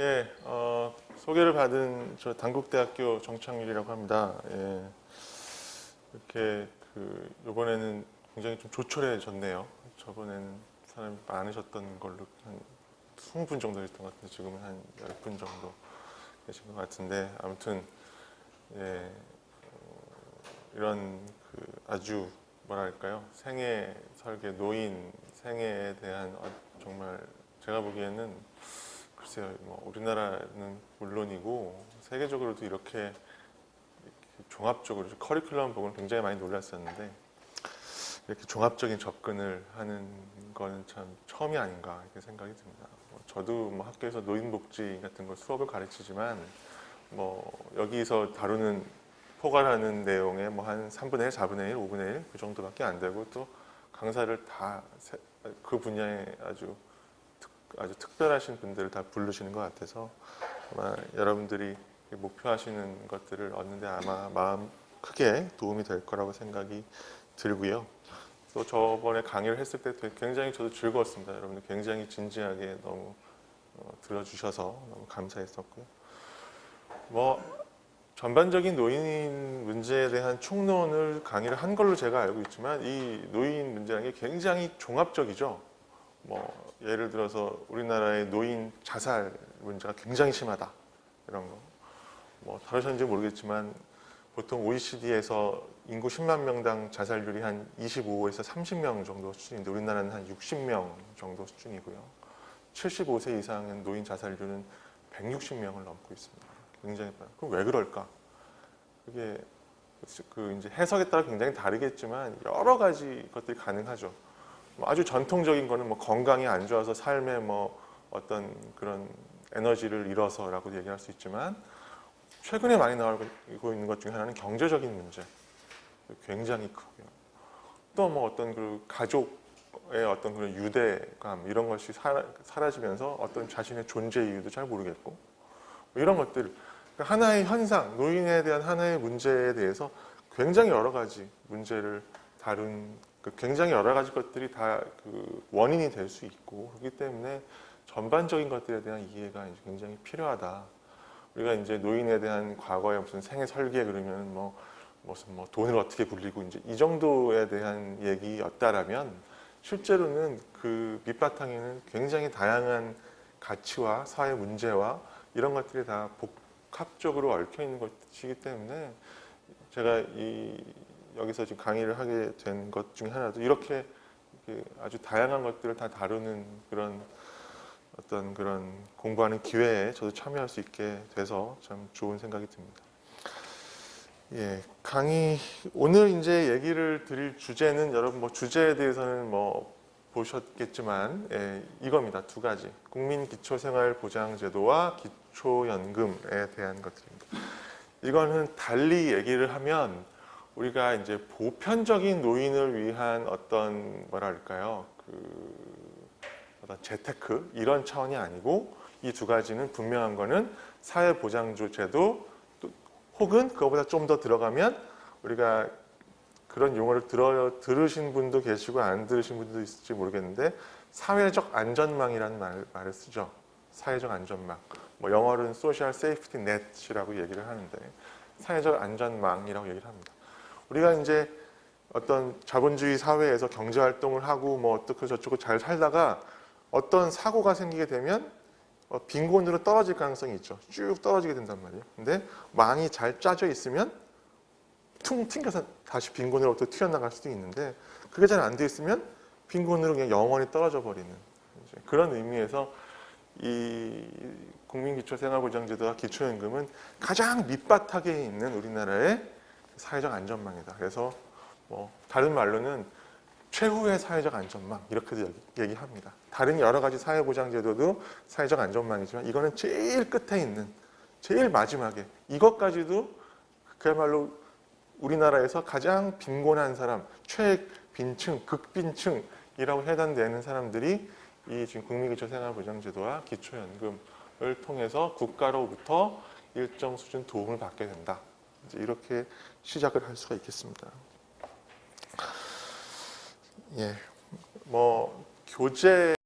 예, 소개를 받은 저 단국대학교 정창률이라고 합니다. 예, 이렇게 요번에는 굉장히 좀 조촐해졌네요. 저번에는 사람이 많으셨던 걸로 한 20분 정도 됐던 것 같은데 지금은 한 10분 정도 계신 것 같은데 아무튼 예, 이런 아주 뭐랄까요 생애 설계 노인 생애에 대한 정말 제가 보기에는 글쎄요, 뭐 우리나라는 물론이고 세계적으로도 이렇게 종합적으로 커리큘럼 보고는 굉장히 많이 놀랐었는데 이렇게 종합적인 접근을 하는 건 참 처음이 아닌가 이렇게 생각이 듭니다. 저도 뭐 학교에서 노인복지 같은 걸 수업을 가르치지만 뭐 여기서 다루는 포괄하는 내용의 뭐 한 3분의 1, 4분의 1, 5분의 1 그 정도밖에 안 되고 또 강사를 다 그 분야에 아주 특별하신 분들을 다 부르시는 것 같아서 아마 여러분들이 목표하시는 것들을 얻는데 아마 마음 크게 도움이 될 거라고 생각이 들고요. 또 저번에 강의를 했을 때 굉장히 저도 즐거웠습니다. 여러분들 굉장히 진지하게 너무 들어주셔서 너무 감사했었고요. 뭐 전반적인 노인 문제에 대한 총론을 강의를 한 걸로 제가 알고 있지만 이 노인 문제라는 게 굉장히 종합적이죠. 뭐 예를 들어서 우리나라의 노인 자살 문제가 굉장히 심하다 이런 거 뭐 다루셨는지 모르겠지만 보통 OECD에서 인구 10만 명당 자살률이 한 25에서 30명 정도 수준인데 우리나라는 한 60명 정도 수준이고요. 75세 이상의 노인 자살률은 160명을 넘고 있습니다. 굉장히 많아요. 그럼 왜 그럴까? 그게 이제 해석에 따라 굉장히 다르겠지만 여러 가지 것들이 가능하죠. 아주 전통적인 거는 뭐 건강이 안 좋아서 삶에 뭐 어떤 그런 에너지를 잃어서라고 얘기할 수 있지만 최근에 많이 나오고 있는 것 중에 하나는 경제적인 문제 굉장히 크고요. 또 뭐 어떤 가족의 어떤 그런 유대감 이런 것이 사라지면서 어떤 자신의 존재 이유도 잘 모르겠고 이런 것들 하나의 현상 노인에 대한 하나의 문제에 대해서 굉장히 여러 가지 문제를 다룬 굉장히 여러 가지 것들이 다 원인이 될 수 있고 그렇기 때문에 전반적인 것들에 대한 이해가 굉장히 필요하다. 우리가 이제 노인에 대한 과거에 무슨 생애 설계 그러면 무슨 돈을 어떻게 굴리고 이제 이 정도에 대한 얘기였다라면 실제로는 그 밑바탕에는 굉장히 다양한 가치와 사회 문제와 이런 것들이 다 복합적으로 얽혀 있는 것이기 때문에 제가 여기서 지금 강의를 하게 된 것 중에 하나도 이렇게 아주 다양한 것들을 다 다루는 그런 공부하는 기회에 저도 참여할 수 있게 돼서 참 좋은 생각이 듭니다. 예, 오늘 이제 얘기를 드릴 주제는 여러분 뭐 주제에 대해서는 뭐 보셨겠지만 이겁니다. 두 가지. 국민기초생활보장제도와 기초연금에 대한 것들입니다. 이거는 달리 얘기를 하면 우리가 이제 보편적인 노인을 위한 어떤 뭐랄까요 어떤 재테크 이런 차원이 아니고 이 두 가지는 분명한 거는 사회보장제도 혹은 그거보다 좀 더 들어가면 우리가 그런 용어를 들으신 분도 계시고 안 들으신 분도 있을지 모르겠는데 사회적 안전망이라는 말을 쓰죠. 사회적 안전망. 뭐 영어로는 소셜 세이프티 넷이라고 얘기를 하는데 사회적 안전망이라고 얘기를 합니다. 우리가 이제 어떤 자본주의 사회에서 경제활동을 하고 뭐 어떻게 저쩌고 잘 살다가 어떤 사고가 생기게 되면 빈곤으로 떨어질 가능성이 있죠. 쭉 떨어지게 된단 말이에요. 근데 망이 잘 짜져 있으면 퉁 튕겨서 다시 빈곤으로부터 튀어나갈 수도 있는데 그게 잘 안 돼 있으면 빈곤으로 그냥 영원히 떨어져 버리는 그런 의미에서 이 국민기초생활보장제도와 기초연금은 가장 밑바닥에 있는 우리나라의 사회적 안전망이다. 그래서 뭐 다른 말로는 최후의 사회적 안전망 이렇게도 얘기합니다. 다른 여러 가지 사회보장제도도 사회적 안전망이지만 이거는 제일 끝에 있는 제일 마지막에 이것까지도 그야말로 우리나라에서 가장 빈곤한 사람, 최빈층, 극빈층이라고 해당되는 사람들이 이 지금 국민기초생활보장제도와 기초연금을 통해서 국가로부터 일정 수준 도움을 받게 된다. 이제 이렇게 시작을 할 수가 있겠습니다. 예, 뭐 교재